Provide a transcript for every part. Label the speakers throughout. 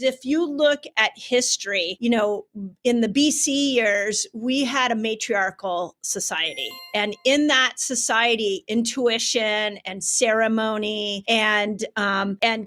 Speaker 1: if you look at history, in the BC years, we had a matriarchal society. And in that society, intuition and ceremony and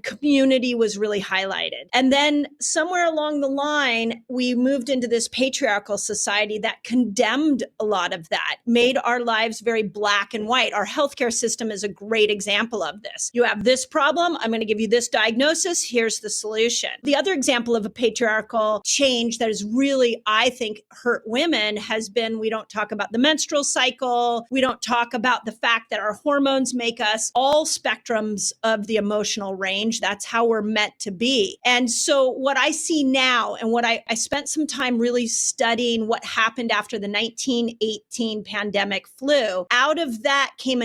Speaker 1: community was really highlighted. And then somewhere along the line, we moved into this patriarchal society that condemned a lot of that, made our lives very black and white. Our healthcare system is a great example of this. You have this problem, I'm going to give you this diagnosis, here's the solution. The other example of a patriarchal change that has really, I think, hurt women has been, we don't talk about the menstrual cycle, we don't talk about the fact that our hormones make us all spectrums of the emotional range. That's how we're meant to be. And so what I see now, and what I spent some time really studying what happened after the 1918 pandemic flu. Out of that came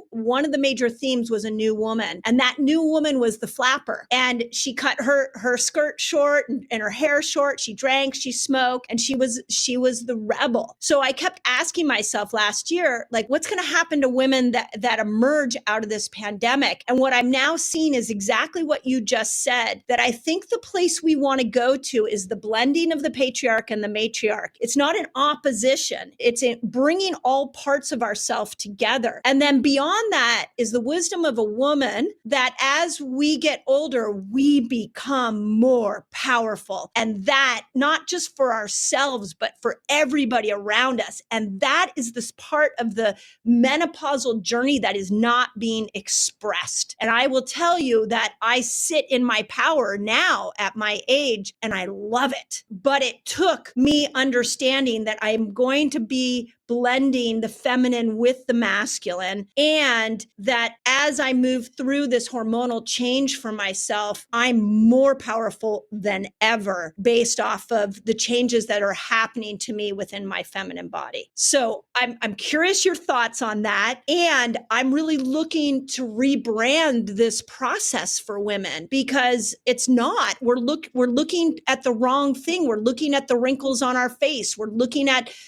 Speaker 1: one of the major themes was a new woman. And that new woman was the flapper. And she cut her skirt short and her hair short. She drank, she smoked, and she was the rebel. So I kept asking myself last year, like, what's going to happen to women that emerge out of this pandemic? And what I'm now seeing is exactly what you just said, that I think the place we want to go to is the blending of the patriarch and the matriarch. It's not an opposition. It's in bringing all parts of ourselves together. And then beyond that is the wisdom of a woman that as we get older, we become more powerful. And that not just for ourselves, but for everybody around us. And that is this part of the menopausal journey that is not being expressed. And I will tell you that I sit in my power now at my age, and I love it. But it took me understanding that I'm going to be blending the feminine with the masculine, and that as I move through this hormonal change for myself, I'm more powerful than ever based off of the changes that are happening to me within my feminine body. So I'm curious your thoughts on that. And I'm really looking to rebrand this process for women, because it's not, we're looking at the wrong thing. We're looking at the wrinkles on our face. We're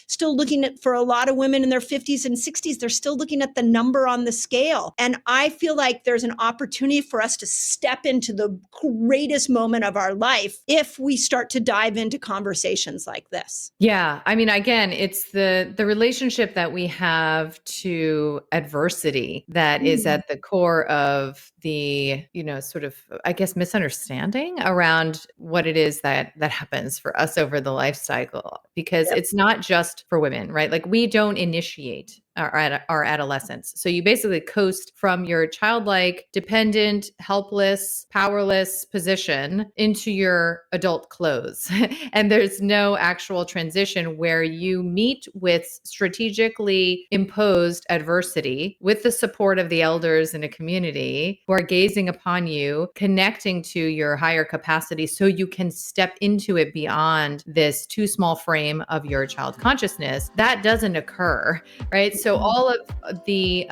Speaker 1: still looking at, for a lot of women in their 50s and 60s, they're still looking at the number on the scale. And I feel like there's an opportunity for us to step into the greatest moment of our life if we start to dive into conversations like this.
Speaker 2: Yeah. I mean, again, it's the relationship that we have to adversity that is at the core of the, sort of, I guess, misunderstanding around what it is that happens for us over the life cycle, because it's not just for women, right? Like, we don't initiate our adolescence. So you basically coast from your childlike, dependent, helpless, powerless position into your adult clothes. And there's no actual transition where you meet with strategically imposed adversity with the support of the elders in a community who are gazing upon you, connecting to your higher capacity so you can step into it beyond this too small frame of your child consciousness. That doesn't occur, right? So all of the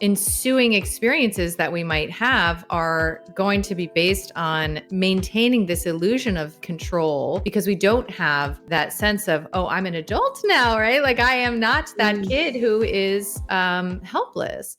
Speaker 2: ensuing experiences that we might have are going to be based on maintaining this illusion of control, because we don't have that sense of, oh, I'm an adult now, right? Like, I am not that kid who is helpless.